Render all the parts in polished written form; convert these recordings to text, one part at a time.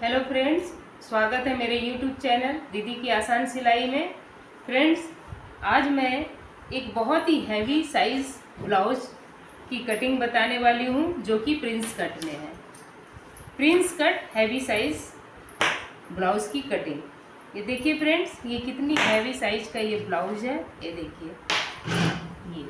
Hello friends, स्वागत है मेरे यूट्यूब चैनल दीदी की आसान सिलाई में। फ्रेंड्स, आज मैं एक बहुत ही हैवी साइज़ ब्लाउज की कटिंग बताने वाली हूँ जो कि प्रिंस कट में है। Prince cut heavy size blouse की कटिंग। ये देखिए फ्रेंड्स, ये कितनी हैवी साइज का ये ब्लाउज है। ये देखिए, ये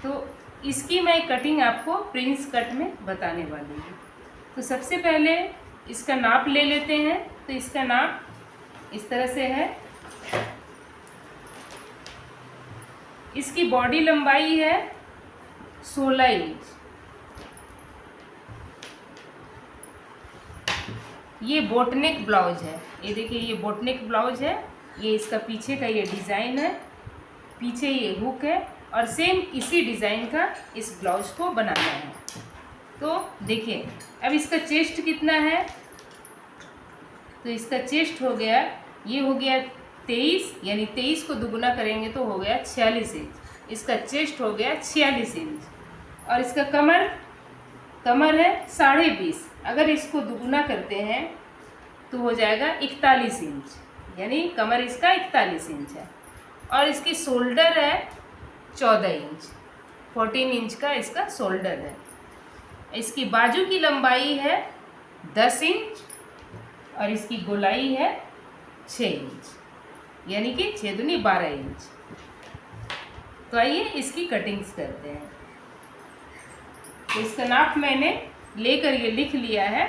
तो इसकी मैं कटिंग आपको प्रिंस कट में बताने वाली हूँ। तो सबसे पहले इसका नाप ले लेते हैं। तो इसका नाप इस तरह से है। इसकी बॉडी लंबाई है 16 इंच। ये बोटनेक ब्लाउज है। ये देखिए, ये बोटनेक ब्लाउज है। ये इसका पीछे का ये डिज़ाइन है, पीछे ये हुक है और सेम इसी डिज़ाइन का इस ब्लाउज को बनाना है। तो देखिए, अब इसका चेस्ट कितना है। तो इसका चेस्ट हो गया, ये हो गया 23, यानी 23 को दुगुना करेंगे तो हो गया 46 इंच। इसका चेस्ट हो गया 46 इंच और इसका कमर है 20.5। अगर इसको दुगुना करते हैं तो हो जाएगा 41 इंच, यानी कमर इसका 41 इंच है। और इसकी शोल्डर है 14 इंच, 14 इंच का इसका शोल्डर है। इसकी बाजू की लंबाई है 10 इंच और इसकी गोलाई है 6 इंच, यानी कि 6 दूनी 12 इंच। तो आइए इसकी कटिंग्स करते हैं। तो इसका नाप मैंने लेकर ये लिख लिया है।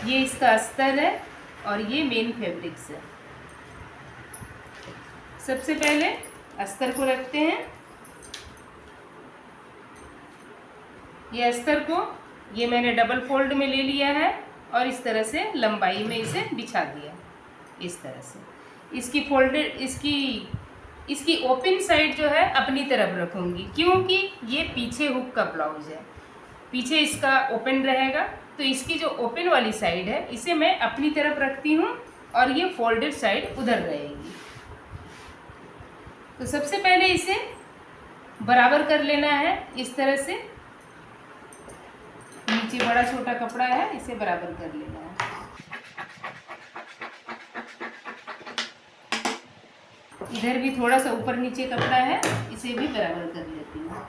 ये इसका अस्तर है और ये मेन फैब्रिक्स है। सबसे पहले अस्तर को रखते हैं। ये अस्तर को ये मैंने डबल फोल्ड में ले लिया है और इस तरह से लंबाई में इसे बिछा दिया। इस तरह से इसकी फोल्डेड इसकी ओपन साइड जो है अपनी तरफ रखूँगी, क्योंकि ये पीछे हुक का ब्लाउज है। पीछे इसका ओपन रहेगा, तो इसकी जो ओपन वाली साइड है इसे मैं अपनी तरफ रखती हूँ और ये फोल्डेड साइड उधर रहेगी। तो सबसे पहले इसे बराबर कर लेना है। इस तरह से नीचे बड़ा छोटा कपड़ा है, इसे बराबर कर लेना है। इधर भी थोड़ा सा ऊपर नीचे कपड़ा है, इसे भी बराबर कर लेती हूँ।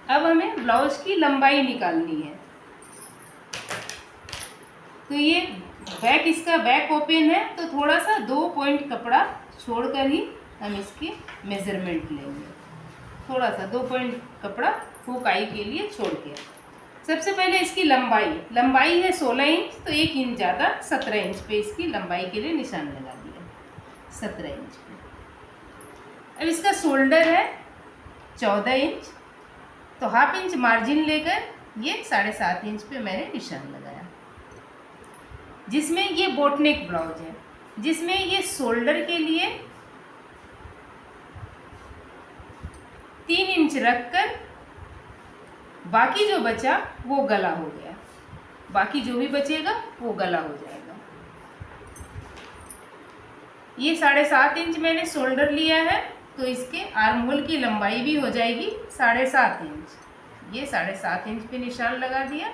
अब हमें ब्लाउज की लंबाई निकालनी है। तो ये बैक, इसका बैक ओपन है, तो थोड़ा सा 2 पॉइंट कपड़ा छोड़कर ही हम इसकी मेज़रमेंट लेंगे। थोड़ा सा 2 पॉइंट कपड़ा हुक आई के लिए छोड़ के। सबसे पहले इसकी लंबाई है 16 इंच, तो 1 इंच ज़्यादा 17 इंच पे इसकी लंबाई के लिए निशान लगा दिया, 17 इंच पे। अब इसका शोल्डर है 14 इंच, तो हाफ इंच मार्जिन लेकर ये 7.5 इंच पे मैंने निशान लगाया। जिसमें ये बोटनेक ब्लाउज है, जिसमें ये शोल्डर के लिए 3 इंच रखकर बाकी जो बचा वो गला हो गया। बाकी जो भी बचेगा वो गला हो जाएगा। ये 7.5 इंच मैंने शोल्डर लिया है, तो इसके आर्म होल की लंबाई भी हो जाएगी 7.5 इंच। ये 7.5 इंच पे निशान लगा दिया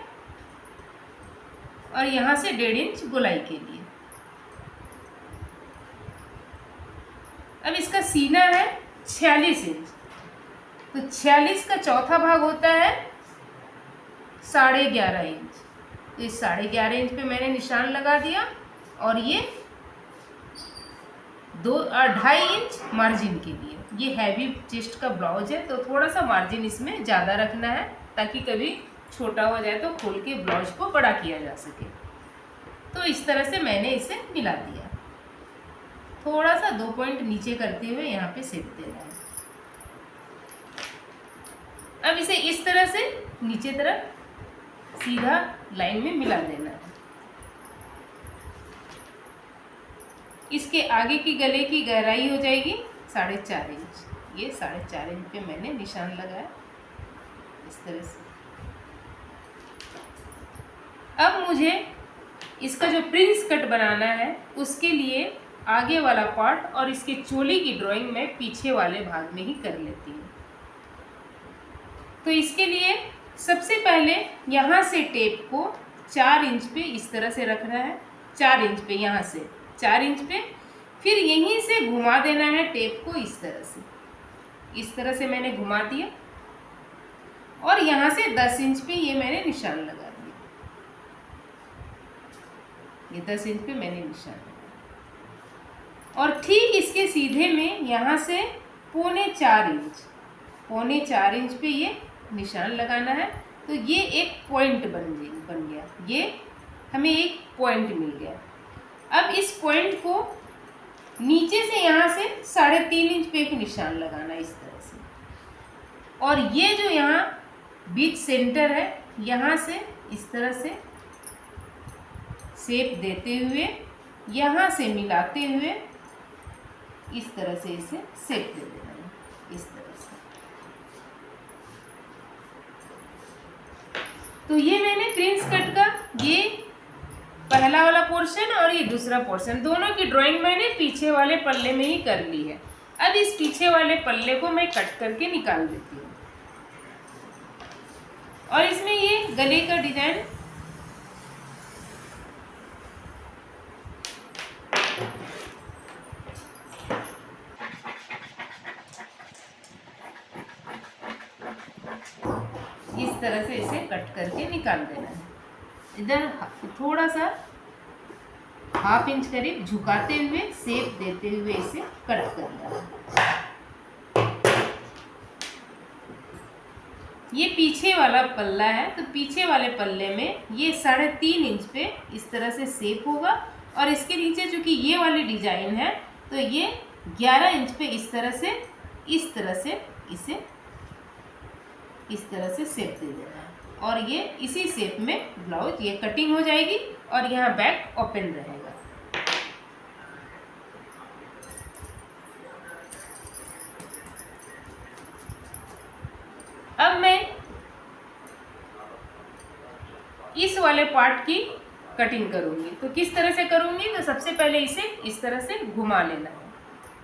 और यहाँ से 1.5 इंच गोलाई के लिए। अब इसका सीना है 46 इंच, तो 46 का चौथा भाग होता है 11.5 इंच। तो इस 11.5 इंच पे मैंने निशान लगा दिया और ये 2.5 इंच मार्जिन के लिए। ये हैवी चेस्ट का ब्लाउज है, तो थोड़ा सा मार्जिन इसमें ज़्यादा रखना है, ताकि कभी छोटा हो जाए तो खोल के ब्लाउज को बड़ा किया जा सके। तो इस तरह से मैंने इसे मिला दिया। थोड़ा सा 2 पॉइंट नीचे करते हुए यहाँ पे सिल देना है। अब इसे इस तरह से नीचे तरफ सीधा लाइन में मिला देना है। इसके आगे की गले की गहराई हो जाएगी 4.5 इंच। ये 4.5 इंच पे मैंने निशान लगाया इस तरह से। अब मुझे इसका जो प्रिंस कट बनाना है उसके लिए आगे वाला पार्ट और इसके चोली की ड्राइंग मैं पीछे वाले भाग में ही कर लेती हूँ। तो इसके लिए सबसे पहले यहाँ से टेप को 4 इंच पे इस तरह से रखना है, 4 इंच पे, यहाँ से 4 इंच पे, फिर यहीं से घुमा देना है टेप को इस तरह से मैंने घुमा दिया और यहाँ से 10 इंच पे ये मैंने निशान लगा दिया, ये 10 इंच पे मैंने निशान लगाया और ठीक इसके सीधे में यहाँ से 4.25 इंच पे ये निशान लगाना है। तो ये एक पॉइंट बन गया, ये हमें एक पॉइंट मिल गया। अब इस पॉइंट को नीचे से यहाँ से 3.5 इंच पे एक निशान लगाना इस तरह से, और ये जो यहाँ बीच सेंटर है यहाँ से इस तरह से शेप देते हुए, यहाँ से मिलाते हुए इस तरह से इसे शेप दे देना है इस तरह से। तो ये मैंने प्रिंस कट का ये पहला वाला पोर्शन और ये दूसरा पोर्शन, दोनों की ड्राइंग मैंने पीछे वाले पल्ले में ही कर ली है। अब इस पीछे वाले पल्ले को मैं कट करके निकाल देती हूँ और इसमें ये गले का डिजाइन इस तरह से इसे कट करके निकाल देना है। इधर थोड़ा सा 1/2 इंच करीब झुकाते हुए शेप देते हुए इसे कट करना है। ये पीछे वाला पल्ला है, तो पीछे वाले पल्ले में ये 3.5 इंच पे इस तरह से शेप होगा और इसके नीचे चूंकि ये वाली डिजाइन है तो ये 11 इंच पे इस तरह से इसे इस तरह से शेप दे देना है और ये इसी शेप में ब्लाउज ये कटिंग हो जाएगी और यहाँ बैक ओपन रहेगा। अब मैं इस वाले पार्ट की कटिंग करूंगी, तो किस तरह से करूंगी, तो सबसे पहले इसे इस तरह से घुमा लेना है।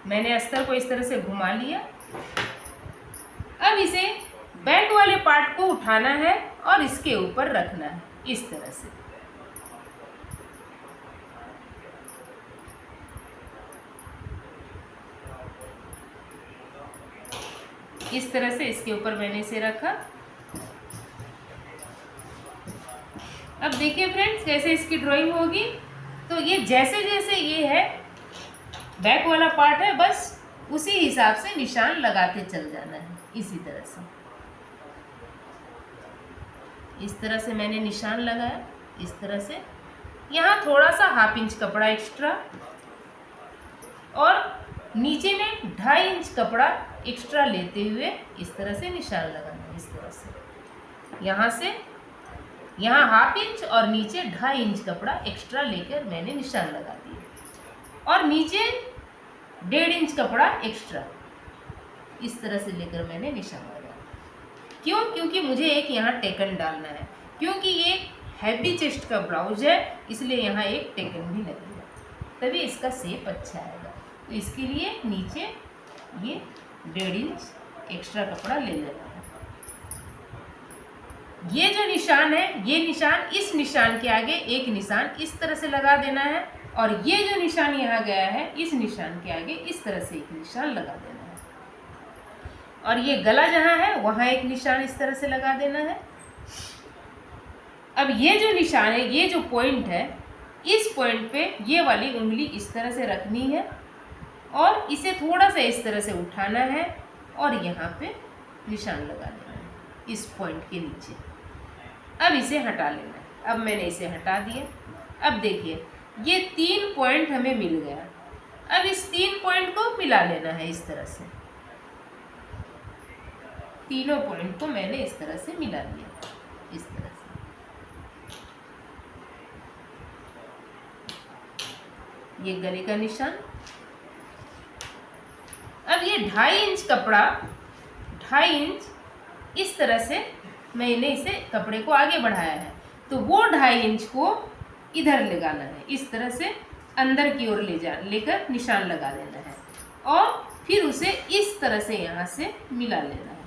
मैंने अस्तर को इस तरह से घुमा लिया। अब इसे बैक वाले पार्ट को उठाना है और इसके ऊपर रखना है इस तरह से। इस तरह से इसके ऊपर मैंने इसे रखा। अब देखिए फ्रेंड्स कैसे इसकी ड्राइंग होगी। तो ये जैसे जैसे ये है बैक वाला पार्ट है, बस उसी हिसाब से निशान लगाते चल जाना है इसी तरह से। इस तरह से मैंने निशान लगाया इस तरह से। यहाँ थोड़ा सा 1/2 इंच कपड़ा एक्स्ट्रा और नीचे में 2.5 इंच कपड़ा एक्स्ट्रा लेते हुए इस तरह से निशान लगाना है इस तरह से। यहाँ से यहाँ 1/2 इंच और नीचे 2.5 इंच कपड़ा एक्स्ट्रा लेकर मैंने निशान लगा दिया और नीचे 1.5 इंच कपड़ा एक्स्ट्रा इस तरह से लेकर मैंने निशान लगाया। क्यों? क्योंकि मुझे एक यहाँ टेकन डालना है, क्योंकि ये हैवी चेस्ट का ब्लाउज है इसलिए यहाँ एक टेकन भी लगेगा, तभी इसका शेप अच्छा आएगा। तो इसके लिए नीचे ये 1.5 इंच एक्स्ट्रा कपड़ा ले लेना है। ये जो निशान है, ये निशान इस निशान के आगे एक निशान इस तरह से लगा देना है और ये जो निशान यहाँ गया है इस निशान के आगे इस तरह से एक निशान लगा देना है और ये गला जहाँ है वहाँ एक निशान इस तरह से लगा देना है। अब ये जो निशान है, ये जो पॉइंट है, इस पॉइंट पे ये वाली उंगली इस तरह से रखनी है और इसे थोड़ा सा इस तरह से उठाना है और यहाँ पे निशान लगा देना है इस पॉइंट के नीचे। अब इसे हटा लेना है। अब मैंने इसे हटा दिया। अब देखिए ये 3 पॉइंट हमें मिल गया। अब इस 3 पॉइंट को मिला लेना है इस तरह से। तीनों पॉइंट को मैंने इस तरह से मिला लिया इस तरह से। ये गले का निशान। अब ये 2.5 इंच कपड़ा, 2.5 इंच इस तरह से मैंने इसे कपड़े को आगे बढ़ाया है, तो वो 2.5 इंच को इधर लगाना है, इस तरह से अंदर की ओर लेकर निशान लगा देना है और फिर उसे इस तरह से यहाँ से मिला लेना है।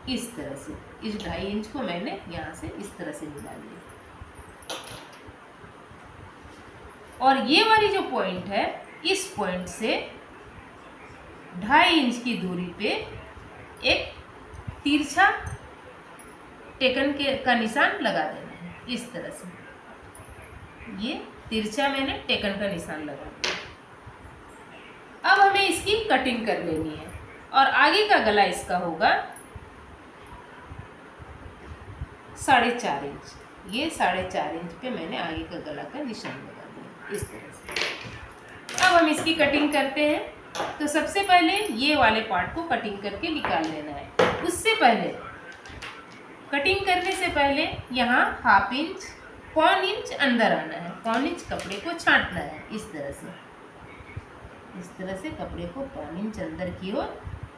इस तरह से इस 2.5 इंच को मैंने यहाँ से इस तरह से मिला लिया और ये वाली जो पॉइंट है, इस पॉइंट से 2.5 इंच की दूरी पे एक तिरछा टेकन का निशान लगा देना है। इस तरह से ये तिरछा मैंने टेकन का निशान लगा दिया। अब हमें इसकी कटिंग कर लेनी है और आगे का गला इसका होगा 4.5 इंच। ये 4.5 इंच पे मैंने आगे का गला का निशान लगा दिया इस तरह से। अब हम इसकी कटिंग करते हैं। तो सबसे पहले ये वाले पार्ट को कटिंग करके निकाल लेना है। उससे पहले कटिंग करने से पहले यहाँ 1/2 इंच 1/4 इंच अंदर आना है। 1/4 इंच कपड़े को छांटना है इस तरह से। इस तरह से कपड़े को 1/4 इंच अंदर की ओर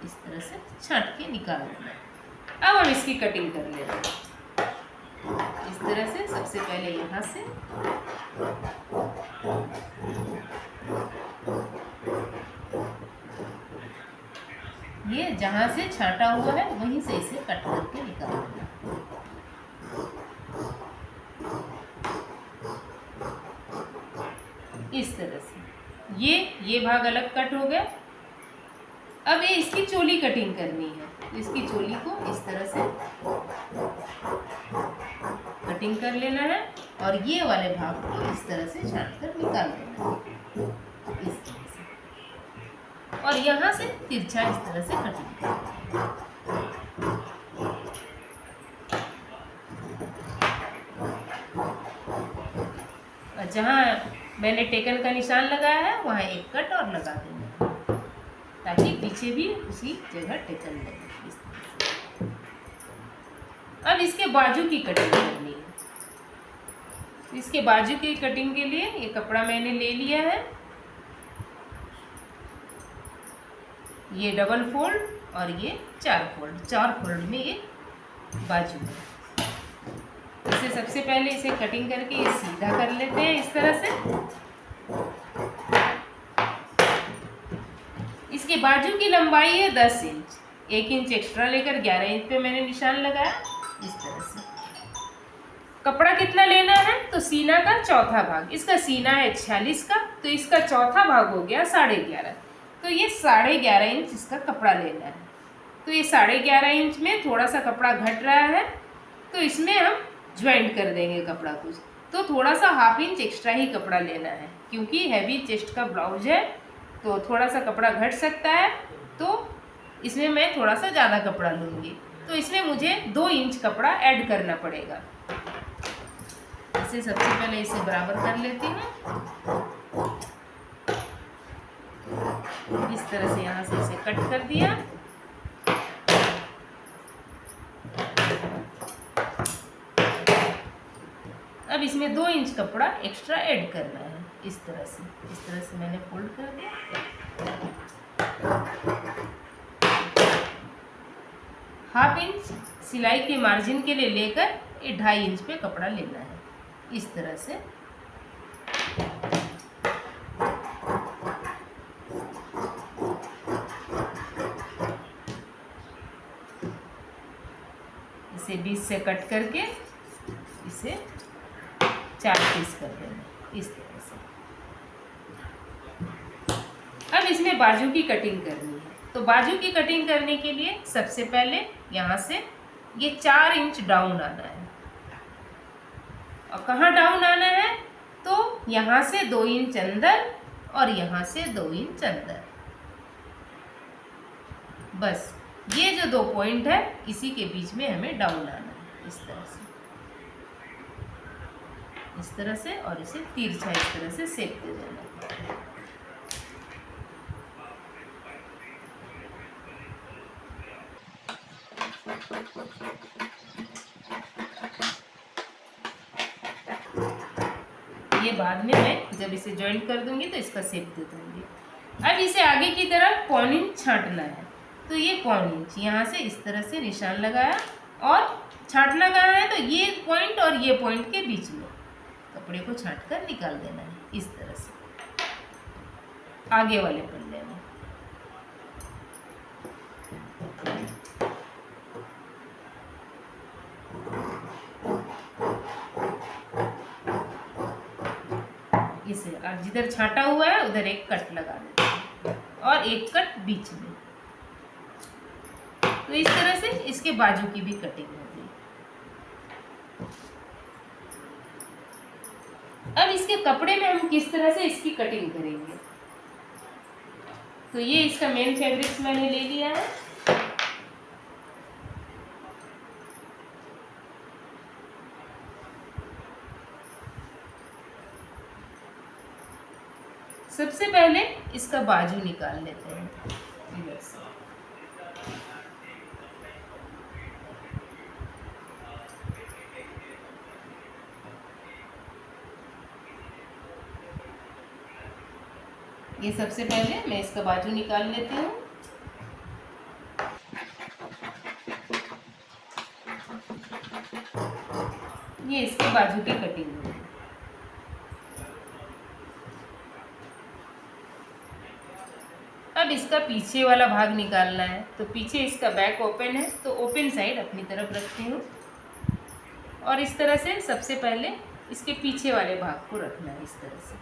इस तरह से छांट के निकाल लेना है। अब हम इसकी कटिंग कर लेते हैं इस तरह से। सबसे पहले यहाँ से ये जहाँ से छांटा हुआ है वहीं से इसे कट करके निकाल देना। इस तरह से ये भाग अलग कट हो गया। अब ये इसकी चोली कटिंग करनी है। इसकी चोली को इस तरह से कटिंग कर लेना है और ये वाले भाग को इस तरह से छांट कर निकाल देना है इस तरह से। और यहाँ से तिरछा इस तरह से कटिंग करना है। और जहाँ मैंने टेकन का निशान लगाया है वहाँ एक कट और लगा देना है ताकि पीछे भी उसी जगह टेकन लगे इस तरह से। अब इसके बाजू की कटिंग करनी है। इसके बाजू की कटिंग के लिए ये कपड़ा मैंने ले लिया है। ये डबल फोल्ड और ये 4 फोल्ड। 4 फोल्ड में ये बाजू है। इसे सबसे पहले इसे कटिंग करके ये सीधा कर लेते हैं इस तरह से। इसके बाजू की लंबाई है 10 इंच। 1 इंच एक्स्ट्रा लेकर 11 इंच पे मैंने निशान लगाया इस तरह से। कपड़ा कितना लेना है तो सीना का चौथा भाग। इसका सीना है 46 का तो इसका चौथा भाग हो गया 11.5। तो ये 11.5 इंच इसका कपड़ा लेना है। तो ये 11.5 इंच में थोड़ा सा कपड़ा घट रहा है तो इसमें हम ज्वाइंट कर देंगे कपड़ा कुछ। तो थोड़ा सा 1/2 इंच एक्स्ट्रा ही कपड़ा लेना है क्योंकि हैवी चेस्ट का ब्लाउज है तो थोड़ा सा कपड़ा घट सकता है। तो इसमें मैं थोड़ा सा ज़्यादा कपड़ा लूँगी। तो इसमें मुझे 2 इंच कपड़ा ऐड करना पड़ेगा। इसे सबसे पहले इसे बराबर कर लेती हूँ इस तरह से। यहाँ से इसे कट कर दिया। अब इसमें 2 इंच कपड़ा एक्स्ट्रा ऐड करना है इस तरह से। इस तरह से मैंने फोल्ड कर दिया। हाफ इंच सिलाई के मार्जिन के लिए लेकर ये 2.5 इंच पे कपड़ा लेना है इस तरह से। इसे 20 से कट करके इसे 4 पीस कर देना इस तरह से। अब इसमें बाजू की कटिंग करनी है। तो बाजू की कटिंग करने के लिए सबसे पहले यहाँ से ये 4 इंच डाउन आना है। और कहाँ डाउन आना है तो यहाँ से 2 इंच अंदर और यहाँ से 2 इंच अंदर। बस ये जो 2 पॉइंट है इसी के बीच में हमें डाउन आना है इस तरह से। इस तरह से और इसे तिरछा इस तरह से सेक दे देना। ये बाद में मैं जब इसे जॉइंट कर दूंगी तो इसका शेप दे दूंगी। अब इसे आगे की तरफ 1/4 इंच छांटना है। तो ये 1/4 इंच यहाँ से इस तरह से निशान लगाया और छांटना कहाँ है तो ये पॉइंट और ये पॉइंट के बीच में कपड़े को छांट कर निकाल देना है इस तरह से आगे वाले पल्ले में। इसे और जिधर छांटा हुआ है उधर एक कट लगा देते हैं और एक कट बीच में। तो इस तरह से इसके बाजू की भी कटिंग होगी। अब इसके कपड़े में हम किस तरह से इसकी कटिंग करेंगे, तो ये इसका मेन फैब्रिक्स मैंने ले लिया है। सबसे पहले इसका बाजू निकाल लेते हैं इधर से। ये सबसे पहले मैं इसका बाजू निकाल लेती हूँ। ये इसके बाजू की कटिंग है। अब इसका पीछे वाला भाग निकालना है, तो पीछे इसका बैक ओपन है तो ओपन साइड अपनी तरफ रखती हूँ और इस तरह से सबसे पहले इसके पीछे वाले भाग को रखना है इस तरह से।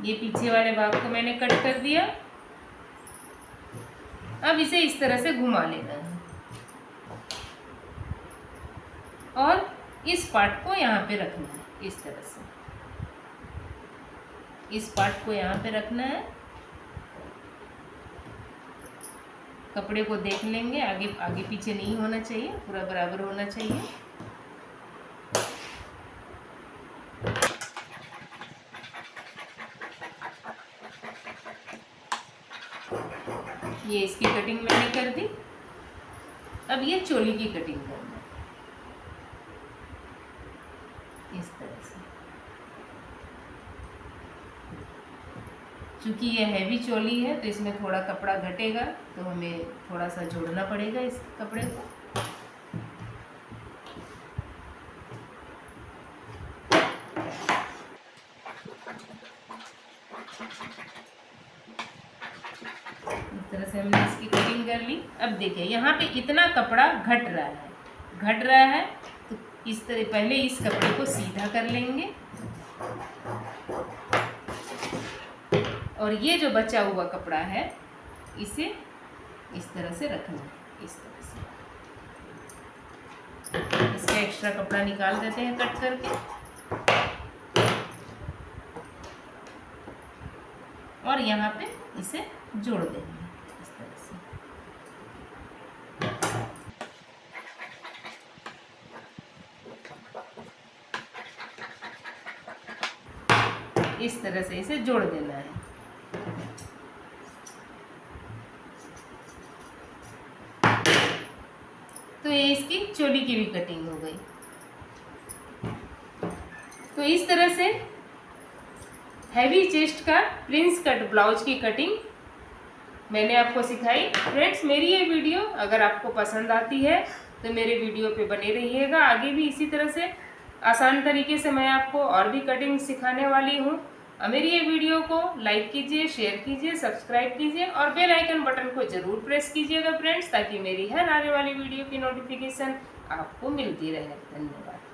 ये पीछे वाले भाग को मैंने कट कर दिया। अब इसे इस तरह से घुमा लेना है और इस पार्ट को यहाँ पे रखना है इस तरह से। इस पार्ट को यहाँ पे रखना है। कपड़े को देख लेंगे, आगे आगे पीछे नहीं होना चाहिए, पूरा बराबर होना चाहिए। ये इसकी कटिंग मैंने कर दी। अब ये चोली की कटिंग करना है इस तरह से। चूंकि ये हैवी चोली है तो इसमें थोड़ा कपड़ा घटेगा, तो हमें थोड़ा सा जोड़ना पड़ेगा इस कपड़े को। इस तरह से हमने इसकी कटिंग कर ली। अब देखिए यहाँ पे इतना कपड़ा घट रहा है तो इस तरह पहले इस कपड़े को सीधा कर लेंगे और ये जो बचा हुआ कपड़ा है इसे इस तरह से रखना है इस तरह से। इसका एक्स्ट्रा कपड़ा निकाल देते हैं कट करके और यहाँ पे इसे जोड़ देंगे इस तरह से। इस तरह से इसे जोड़ देना है। तो ये इसकी चोली की भी कटिंग हो गई। तो इस तरह से हैवी चेस्ट का प्रिंस कट ब्लाउज की कटिंग मैंने आपको सिखाई। फ्रेंड्स, मेरी ये वीडियो अगर आपको पसंद आती है तो मेरे वीडियो पे बने रहिएगा। आगे भी इसी तरह से आसान तरीके से मैं आपको और भी कटिंग सिखाने वाली हूँ। मेरी ये वीडियो को लाइक कीजिए, शेयर कीजिए, सब्सक्राइब कीजिए और बेल आइकन बटन को ज़रूर प्रेस कीजिएगा फ्रेंड्स, ताकि मेरी हर आने वाली वीडियो की नोटिफिकेशन आपको मिलती रहे। धन्यवाद।